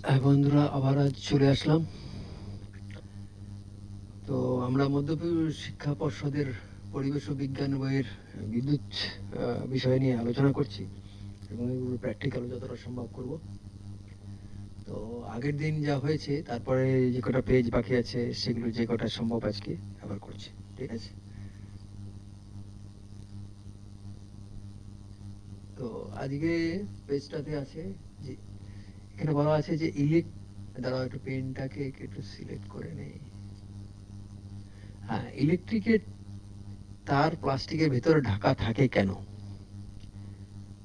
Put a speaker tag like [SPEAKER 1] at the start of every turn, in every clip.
[SPEAKER 1] হ্যাঁ বন্ধুরা, আবার আজ চলে আসলাম। তো আমরা মধ্যপ্রদেশ শিক্ষা পর্ষদের পরিবেশ ও বিজ্ঞান বইয়ের বিদ্যুৎ বিষয় নিয়ে আলোচনা করছি এবং এগুলো প্র্যাকটিক্যালও যতটা সম্ভব করব। তো আগের দিন যা হয়েছে, তারপরে যে কটা পেজ বাকি আছে সেগুলো যে কটা সম্ভব আজকে আবার করছি, ঠিক আছে? তো আজকে পেজটাতে আছে যে, এখানে বলা আছে যে দাঁড়াও একটু পেনটাকে একটু সিলেক্ট করে নেই। হ্যাঁ, ইলেকট্রিকের তার প্লাস্টিকের ভেতরে ঢাকা থাকে কেন?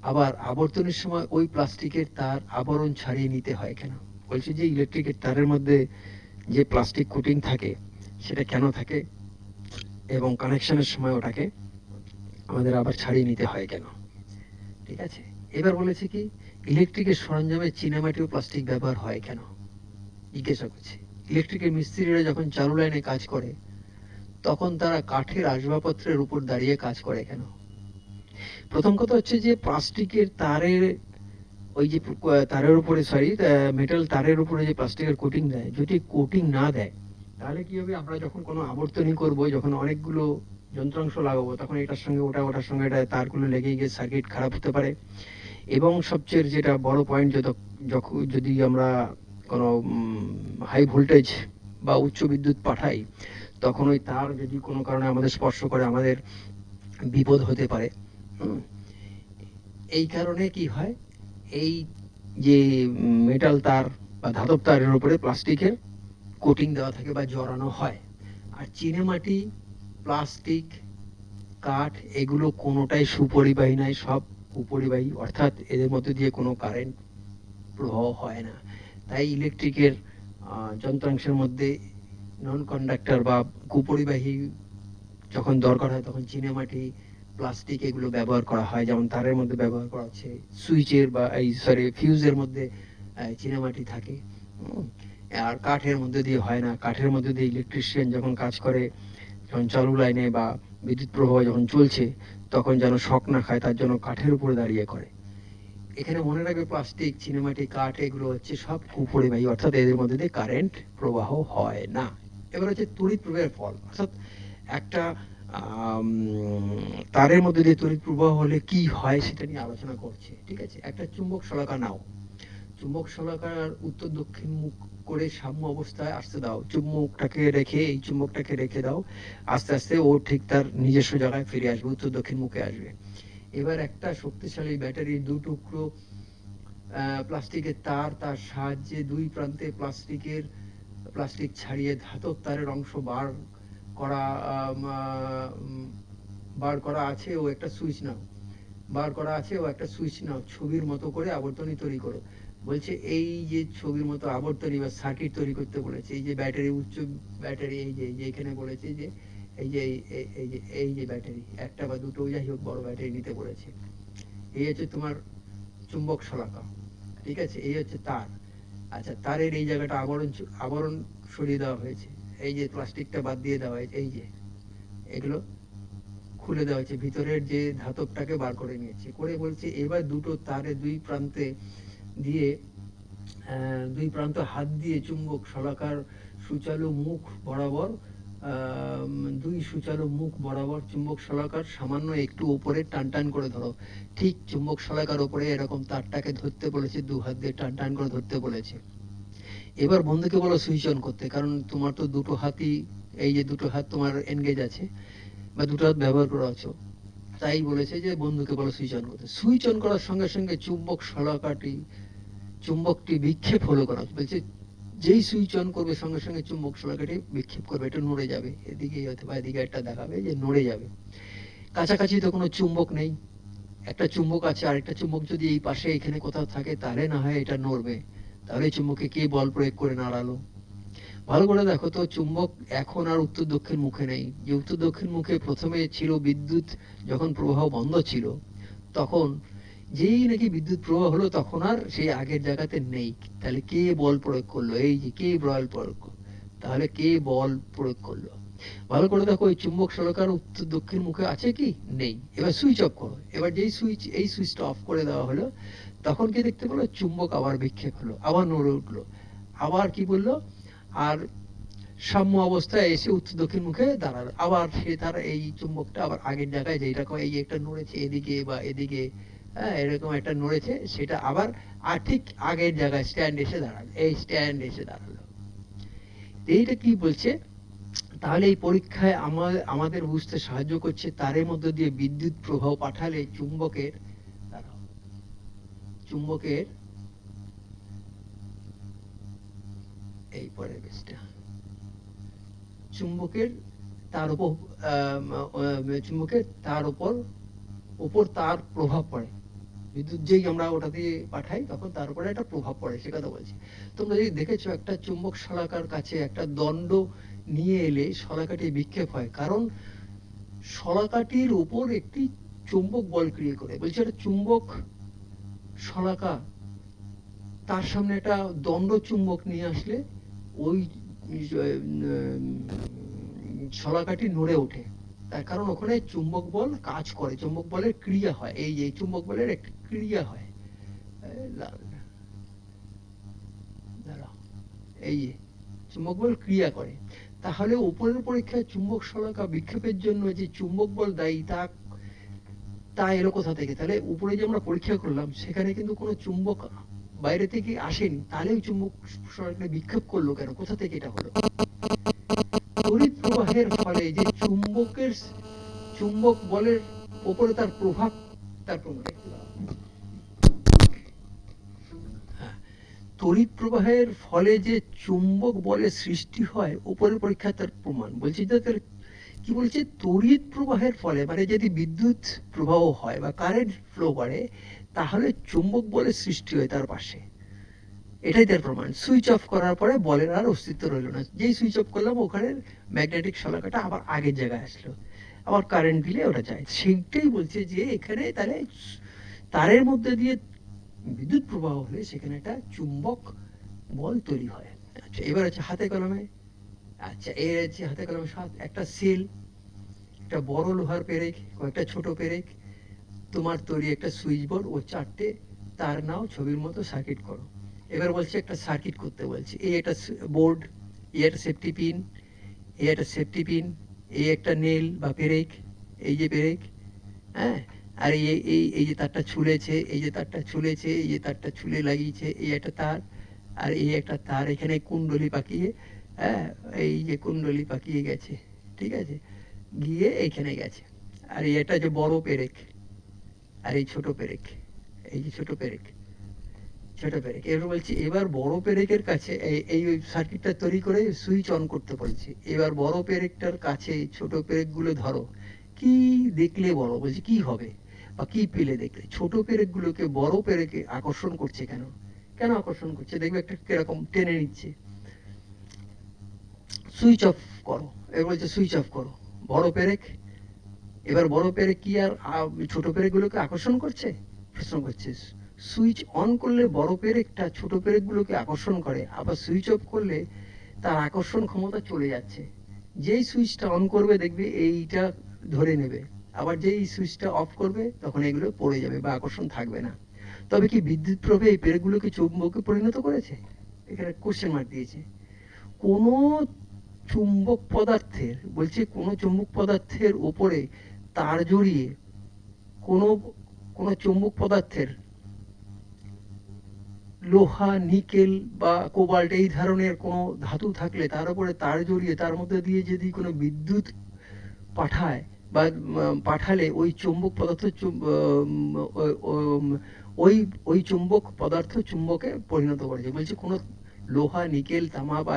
[SPEAKER 1] আবার আবর্তনের সময় ওই প্লাস্টিকের তার আবরণ ছাড়িয়ে নিতে হয় কেন? বলছি যে ইলেকট্রিকের তারের মধ্যে যে প্লাস্টিক কোটিং থাকে সেটা কেন থাকে, এবং কানেকশনের সময় ওটাকে আমাদের আবার ছাড়িয়ে নিতে হয় কেন? ঠিক আছে। এবার বলেছে কি, ইলেকট্রিকের সরঞ্জামে চীনামাটি ও প্লাস্টিক ব্যবহার হয় কেন? জিজ্ঞাসা করছে। ইলেকট্রিকের মিস্ত্রিরা যখন চালু লাইনে কাজ করে তখন তারা কাঠের আসবাবপত্রের উপর দাঁড়িয়ে কাজ করে কেন? প্রথম কথা হচ্ছে যে প্লাস্টিকের তারের ওই যে তারের উপরে, সরি, মেটাল তারের উপরে যে প্লাস্টিকের কোটিং দেয়, যদি কোটিং না দেয় তাহলে কি হবে, আমরা যখন কোনো আবর্তনী করব, যখন অনেকগুলো যন্ত্রাংশ লাগাবো, তখন এটার সঙ্গে ওটা, ওটার সঙ্গে এটা, তারগুলো লেগে গিয়ে সার্কিট খারাপ হতে পারে। এবং সবচেয়ে যেটা বড় পয়েন্ট, যখন যদি আমরা কোনো হাই ভোল্টেজ বা উচ্চ বিদ্যুৎ পাঠাই, তখন ওই তার যদি কোনো কারণে আমাদের স্পর্শ করে, আমাদের বিপদ হতে পারে। এই কারণে কি হয়, এই যে মেটাল তার বা ধাতব তারের উপরে প্লাস্টিকের কোটিং দেওয়া থাকে বা জড়ানো হয়। আর চিনেমাটি, প্লাস্টিক, কাঠ, এগুলো কোনোটাই সুপরিবাহী নয়, সব উপরিবাহী, অর্থাৎ এদের মধ্যে দিয়ে কোনো কারেন্ট প্রবাহ হয় না। তাই ইলেকট্রিকের যন্ত্রাংশের মধ্যে নন কন্ডাক্টর বা কুপরিবাহী যখন দরকার হয় তখন চিনেমাটি, প্লাস্টিক এগুলো ব্যবহার করা হয়। যেমন তারের মধ্যে ব্যবহার করা হচ্ছে, সুইচের বা ফিউজের মধ্যে চিনেমাটি থাকে। আর কাঠের মধ্যে দিয়ে হয় না। কাঠের মধ্যে দিয়ে ইলেকট্রিশিয়ান যখন কাজ করে, যখন চালু লাইনে বা বিদ্যুৎ প্রবাহ যখন চলছে, তখন যেন শক না খায় তার জন্য কাঠের উপরে দাঁড়িয়ে করে। এখানে মনে রাখবে, প্লাস্টিক, চিনেমাটি, কাঠ এগুলো হচ্ছে সব কুপরিবাহী, অর্থাৎ এদের মধ্যে দিয়ে কারেন্ট প্রবাহ হয় না। এবার হচ্ছে তড়িৎ প্রবাহের ফল, অর্থাৎ একটা তারের মধ্যে দিয়ে তড়িৎ প্রবাহ হলে কি হয় সেটা নিয়ে আলোচনা করছে, ঠিক আছে? একটা চুম্বক শলাকা নাও, চুম্বক শলাকার উত্তর দক্ষিণ মুখ করে সাম্য অবস্থায় আসতে দাও। এই চুম্বকটাকে রেখে দাও, আস্তে আস্তে ও ঠিক তার নিজস্ব জায়গায় ফিরে আসবে, উত্তর দক্ষিণ মুখে আসবে। এবার একটা শক্তিশালী ব্যাটারির দু টুকরো প্লাস্টিকের তার, তার সাহায্যে দুই প্রান্তে প্লাস্টিক ছাড়িয়ে ধাতব তারের অংশ করা বার করা আছে ও একটা সুইচ নাও, ছবির মতো করে আবর্তনী তৈরি করো। বলছে এই যে ছবির মতো আবর্তনী বা সার্কিট তৈরি করতে বলেছে। এই যে ব্যাটারি, উচ্চ ব্যাটারি, এই যে এখানে বলেছে যে এই যে ব্যাটারি, একটা বা দুটো যাই হোক, বড় ব্যাটারি নিতে বলেছে। এই হচ্ছে তোমার চুম্বক শলাকা, ঠিক আছে? এই হচ্ছে তার। আচ্ছা, তারের এই জায়গাটা আবরণ সরিয়ে দেওয়া হয়েছে, এই যে প্লাস্টিকটা বাদ দিয়ে দেওয়া হয়েছে, এই যে এগুলো খুলে দেওয়া হয়েছে, ভিতরের যে ধাতবটাকে বার করে নিয়েছে, করে বলছে এবার দুটো তারে দিয়ে দুই প্রান্ত হাত দিয়ে চুম্বক শলাকার সুচালু মুখ বরাবর, চুম্বক শলাকার সামান্য একটু উপরে টান টান করে ধরো। ঠিক চুম্বক শলাকার উপরে এরকম তারটাকে ধরতে বলেছে, দু হাত দিয়ে টান টান করে ধরতে বলেছে। এবার বন্ধুকে বলো সুইচ অন করতে, কারণ তোমার তো দুটো হাতই, এই যে দুটো হাত তোমার এনগেজ আছে বা দুটো হাত ব্যবহার করা আছো, তাই বলেছে যে বন্ধুকে বলো সুইচ অন করতে। সুইচ অন করার সঙ্গে সঙ্গে চুম্বকটি বিক্ষেপ হলো করা বলছে। যেই সুইচ অন করবে সঙ্গে সঙ্গে চুম্বক শলাকাটি বিক্ষেপ করবে, এটা নড়ে যাবে, এদিকে অথবা এদিকে একটা দেখাবে যে নড়ে যাবে। কাছাকাছি তো কোনো চুম্বক নেই, একটা চুম্বক আছে, আরেকটা চুম্বক যদি এই পাশে এখানে কোথাও থাকে তাহলে না হয় এটা নড়বে। তাহলে চুম্বকে কে বল প্রয়োগ করে নাড়ালো? ভালো করে দেখো তো, চুম্বক এখন আর উত্তর দক্ষিণ মুখে নেই। যে উত্তর দক্ষিণ মুখে প্রথমে ছিল বিদ্যুৎ, যখন প্রবাহ বন্ধ ছিল, তখন যেই নাকি বিদ্যুৎ প্রবাহ হলো তখন আর সেই আগের জায়গাতে নেই। তাহলে কে বল প্রয়োগ করলো? এই যে কে বল প্রয়োগ করলো, তাহলে কে বল প্রয়োগ করলো? ভালো করে দেখো, ওই চুম্বক শলাকার উত্তর দক্ষিণ মুখে আছে কি? নেই। এবার সুইচ অফ করো। এবার যেই এই সুইচটা অফ করে দেওয়া হলো, তখন কি দেখতে পেলো? চুম্বক আবার বিক্ষেপ হলো, আবার নড়ে উঠলো, আবার কি বললো? আর সাম্য অবস্থায় এসে উত্তর দক্ষিণ মুখে দাঁড়ালো। আবার সে তার এই চুম্বকটা আবার আগের জায়গায়, যেরকম এই একটা নড়েছে এদিকে বা এদিকে, হ্যাঁ, এরকম একটা নড়েছে, সেটা আবার আর ঠিক আগের জায়গায় স্ট্যান্ড এসে দাঁড়ালো, এই স্ট্যান্ড এসে দাঁড়ালো। এইটা কি বলছে? তাহলে এই পরীক্ষায় আমাদের বুঝতে সাহায্য করছে, তারের মধ্যে দিয়ে বিদ্যুৎ প্রবাহ পাঠালে চুম্বকের, চুম্বকের এই পরের পেজটা, চুম্বকের তার উপর চুম্বকের তার উপর তার প্রভাব পড়ে। বিদ্যুৎ যেই আমরা ওটা দিয়ে পাঠাই, তখন তার উপরে একটা প্রভাব পড়ে, সে কথা বলছি। তোমরা যদি দেখেছো, একটা চুম্বক শলাকার কাছে একটা দণ্ড নিয়ে এলে শলাকাটি বিক্ষেপ হয়, কারণ শলাকাটির উপর একটি চুম্বক বল ক্রিয়া করে। বলছে একটা চুম্বক শলাকা, তার সামনে একটা দণ্ড চুম্বক নিয়ে আসলে ওই শলাকাটি নড়ে ওঠে। তার কারণ ওখানে চুম্বক বল কাজ করে, চুম্বক বলের ক্রিয়া হয়, এই চুম্বক বলের একটা ক্রিয়া হয়। এই চুম্বক বল ক্রিয়া করে। তাহলে উপরের পরীক্ষায় চুম্বক শলাকা বিক্ষেপের জন্য যে চুম্বক বল দায়ী, তা এলো কোথা থেকে? তাহলে উপরে যে আমরা পরীক্ষা করলাম, সেখানে কিন্তু কোনো চুম্বক বাইরে থেকে আসেনি, তাহলে ওই চুম্বক শলাকা বিক্ষেপ করলো কেন? কোথা থেকে এটা হলো? তড়িৎ প্রবাহের ফলে যে চুম্বক বলের উপরে তার প্রভাব, তার প্রমাণ। তড়িৎ প্রবাহের ফলে যে চুম্বক বলের সৃষ্টি হয়, উপরের পরীক্ষায় তার প্রমাণ। বলছি যে কি বলছে? তড়িৎ প্রবাহের ফলে, মানে যদি বিদ্যুৎ প্রবাহ হয় বা কারেন্ট ফ্লো করে, তাহলে চুম্বক বলের সৃষ্টি হয় তার পাশে, এটাই তার প্রমাণ। সুইচ অফ করার পরে বলের আর অস্তিত্ব রইল না। যেই সুইচ অফ করলাম, ওখানে ম্যাগনেটিক শলাকাটা আবার আগের জায়গায় আসলো, আবার কারেন্ট দিলে ওটা যায়। সেইটাই বলছে যে এখানে তাহলে তারের মধ্যে দিয়ে বিদ্যুৎ প্রবাহ হলে সেখানে একটা চুম্বক বল তৈরি হয়। আচ্ছা, এবার হচ্ছে হাতে কলমে। আচ্ছা, এর হচ্ছে হাতে কলমে একটা সেল, একটা বড় লোহার পেরেক, কয়েকটা ছোট পেরেক, তোমার তৈরি একটা সুইচ বোর্ড ও চারটে তার নাও, ছবির মতো সার্কিট করো। এবার বলছে একটা সার্কিট করতে বলছে। এই একটা বোর্ড, এই একটা সেফটি পিন, এই একটা সেফটি পিন, এই একটা নেল বা পেরেক, এই যে পেরেক, হ্যাঁ, আর এই যে তারটা ছুলেছে, এই যে তারটা ছুলেছে, এই যে তারটা ছুলে লাগিয়েছে, এই একটা তার, আর এই একটা তার এখানে কুণ্ডলি পাকিয়ে, হ্যাঁ, এই যে কুণ্ডলি পাকিয়ে গেছে, ঠিক আছে, গিয়ে এইখানে গেছে। আর এই একটা যে বড় পেরেক, আর এই ছোট পেরেক, এই যে ছোট পেরেক, ছোট পেরেক। এবার বলছি, এবার বড় পেরেকের কাছে এই সার্কিটটা তৈরি করে সুইচ অন করতে বলছি। এবার বড় পেরেকটার কাছে ছোট পেরেকগুলো ধরো, কি দেখলে বলো? বলছি কি হবে বা কি পেলে দেখলে? ছোট পেরেকগুলোকে বড় পেরেকে আকর্ষণ করছে কেন? কেন আকর্ষণ করছে? দেখবে একটা কিরকম টেনে নিচ্ছে। সুইচ অফ করো। এবার বলছে সুইচ অফ করো। বড় পেরেক, এবার বড় পেরেক কি আর ছোট পেরেকগুলোকে আকর্ষণ করছে? প্রশ্ন করছে। সুইচ অন করলে বড় পেরেকটা ছোট পেরেকগুলোকে আকর্ষণ করে, আবার সুইচ অফ করলে তার আকর্ষণ ক্ষমতা চলে যাচ্ছে। যেই সুইচটা অন করবে দেখবে এইটা ধরে নেবে, আবার যেই সুইচটা অফ করবে তখন এগুলো পড়ে যাবে বা আকর্ষণ থাকবে না। তবে কি বিদ্যুৎ প্রবাহ এই পেরেকগুলোকে চুম্বকে পরিণত করেছে? এখানে কোশ্চেন মার্ক দিয়েছে। কোন চুম্বক পদার্থের, বলছে কোন চুম্বক পদার্থের উপরে তার জড়িয়ে, কোন চুম্বক পদার্থের লোহা, নিকেল বা কোবাল্ট এই ধরনের কোনো ধাতু থাকলে তার উপরে তার জড়িয়ে তার মধ্যে দিয়ে যদি কোনো বিদ্যুৎ পাঠায় বা পাঠালে ওই চুম্বক পদার্থ ওই ওই চুম্বক পদার্থ চুম্বকে পরিণত করেছে। বলছে কোনো লোহা, নিকেল, তামা বা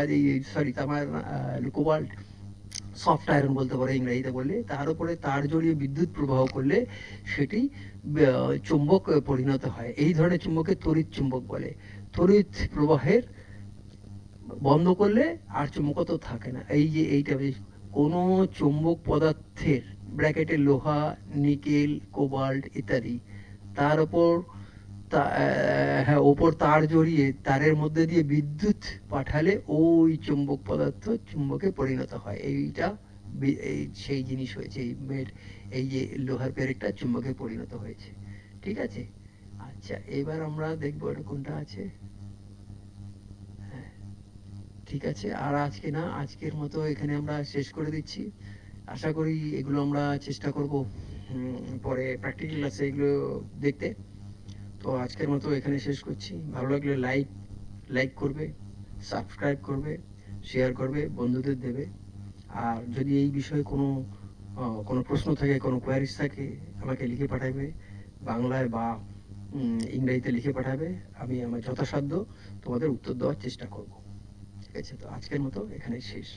[SPEAKER 1] তামার, কোবাল্ট, সফট আয়রন বলতে পারে ইংরেজিতে বললে, তার উপরে তার জড়িয়ে বিদ্যুৎ প্রবাহ করলে সেটি চুম্বক পরিণত হয়। এই ধরনের চুম্বকে তড়িৎ চুম্বক বলে। তড়িৎ প্রবাহের বন্ধ করলে আর চুম্বকত্ব থাকে না। এই যে এইটা, কোনো চুম্বক পদার্থের, ব্র্যাকেটে লোহা, নিকেল, কোবাল্ট ইত্যাদি, তার উপর ওপর তার জড়িয়ে তারের মধ্যে দিয়ে বিদ্যুৎ পাঠালে ওই চুম্বক পদার্থ চুম্বকে পরিণত হয়। এইটা এই সেই জিনিস হয়েছে, এই যে লোহার পেরেকটা চুম্বকে পরিণত হয়েছে। ঠিক আছে? আচ্ছা, এবার আমরা দেখবো এটা কোনটা আছে। হ্যাঁ, ঠিক আছে। আর আজকে না, আজকের মতো এখানে আমরা শেষ করে দিচ্ছি। আশা করি এগুলো আমরা চেষ্টা করব পরে প্র্যাকটিক্যাল ক্লাসে এগুলো দেখতে। তো আজকের মতো এখানে শেষ করছি। ভালো লাগলে লাইক করবে, সাবস্ক্রাইব করবে, শেয়ার করবে, বন্ধুদের দেবে। আর যদি এই বিষয়ে কোনো প্রশ্ন থাকে, কোনো কোয়ারিজ থাকে, আমাকে লিখে পাঠাবে বাংলায় বা ইংরেজিতে লিখে পাঠাবে। আমি আমার যথাসাধ্য তোমাদের উত্তর দেওয়ার চেষ্টা করব। ঠিক আছে? তো আজকের মতো এখানেই শেষ।